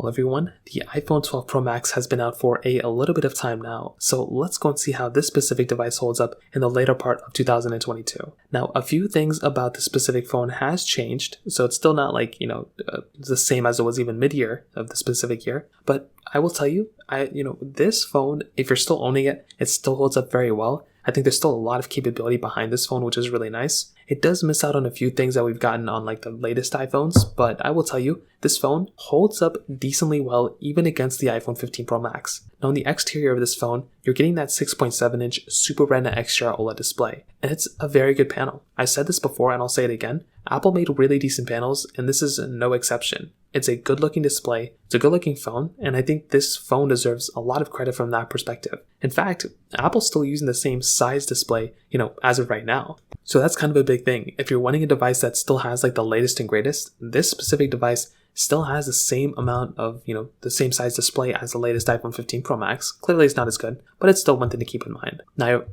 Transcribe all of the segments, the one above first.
Well everyone, the iPhone 12 Pro Max has been out for a little bit of time now, so let's go and see how this specific device holds up in the later part of 2022. Now, a few things about this specific phone has changed, so it's still not like, the same as it was even mid-year of the specific year, but I will tell you, this phone, if you're still owning it, it still holds up very well. I think there's still a lot of capability behind this phone, which is really nice. It does miss out on a few things that we've gotten on like the latest iPhones, but I will tell you, this phone holds up decently well even against the iPhone 15 Pro Max. Now on the exterior of this phone, you're getting that 6.7-inch Super Retina XDR OLED display, and it's a very good panel. I said this before and I'll say it again, Apple made really decent panels and this is no exception. It's a good looking display, it's a good looking phone, and I think this phone deserves a lot of credit from that perspective. In fact, Apple's still using the same size display, as of right now. So that's kind of a big thing. If you're wanting a device that still has like the latest and greatest, this specific device still has the same amount of, the same size display as the latest iPhone 15 Pro Max. Clearly it's not as good, but it's still one thing to keep in mind. Now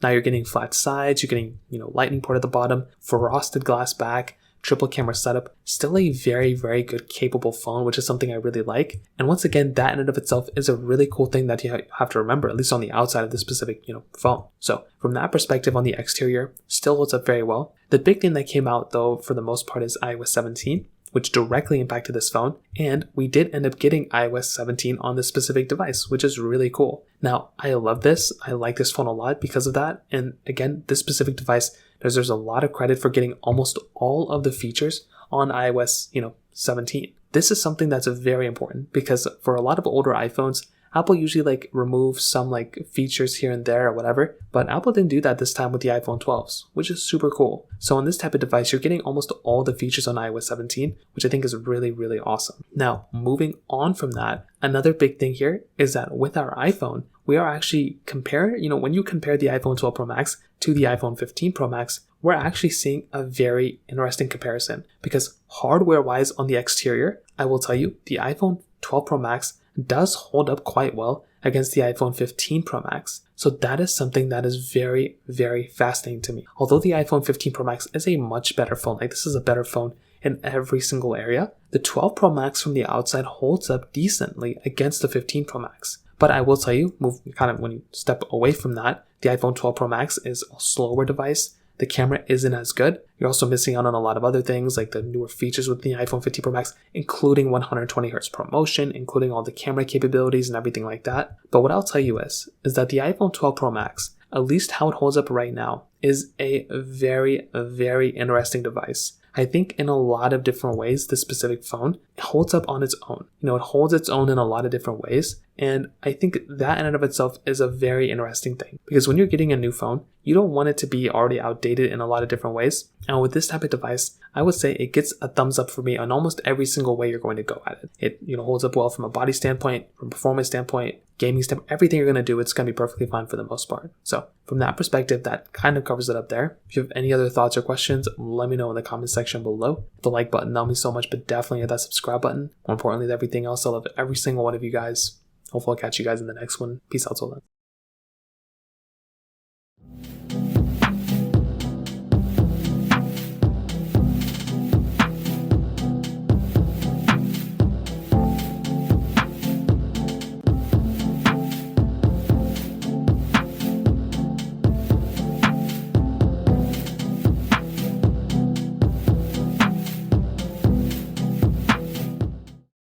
you're getting flat sides, you're getting, lightning port at the bottom, frosted glass back, triple camera setup, still a very, very good capable phone, which is something I really like. And once again, that in and of itself is a really cool thing that you have to remember, at least on the outside of this specific, phone. So from that perspective on the exterior, still holds up very well. The big thing that came out though, for the most part, is iOS 17, which directly impacted this phone. And we did end up getting iOS 17 on this specific device, which is really cool. Now, I love this. I like this phone a lot because of that. And again, this specific device deserves a lot of credit for getting almost all of the features on iOS, 17. This is something that's very important because for a lot of older iPhones, Apple usually removes some features here and there or whatever, but Apple didn't do that this time with the iPhone 12s, which is super cool. So on this type of device, you're getting almost all the features on iOS 17, which I think is really, really awesome. Now, moving on from that, another big thing here is that with our iPhone, we are actually when you compare the iPhone 12 Pro Max to the iPhone 15 Pro Max, we're actually seeing a very interesting comparison because hardware-wise on the exterior, I will tell you, the iPhone 12 Pro Max does hold up quite well against the iPhone 15 Pro Max. So that is something that is very, very fascinating to me. Although the iPhone 15 Pro Max is a much better phone, this is a better phone in every single area, the 12 Pro Max from the outside holds up decently against the 15 Pro Max. But I will tell you, when you step away from that, the iPhone 12 Pro Max is a slower device. The camera isn't as good. You're also missing out on a lot of other things like the newer features with the iPhone 15 Pro Max, including 120Hz ProMotion, including all the camera capabilities and everything like that. But what I'll tell you is that the iPhone 12 Pro Max, at least how it holds up right now, is a very, very interesting device. I think in a lot of different ways, this specific phone holds up on its own. It holds its own in a lot of different ways. And I think that in and of itself is a very interesting thing because when you're getting a new phone, you don't want it to be already outdated in a lot of different ways. And with this type of device, I would say it gets a thumbs up for me on almost every single way you're going to go at it. It holds up well from a body standpoint, from a performance standpoint, gaming standpoint, everything you're going to do, it's going to be perfectly fine for the most part. So from that perspective, that kind of covers it up there. If you have any other thoughts or questions, let me know in the comment section below. The like button, that'll mean so much, but definitely hit that subscribe button. More importantly than everything else, I love every single one of you guys. Hopefully I'll catch you guys in the next one. Peace out till then.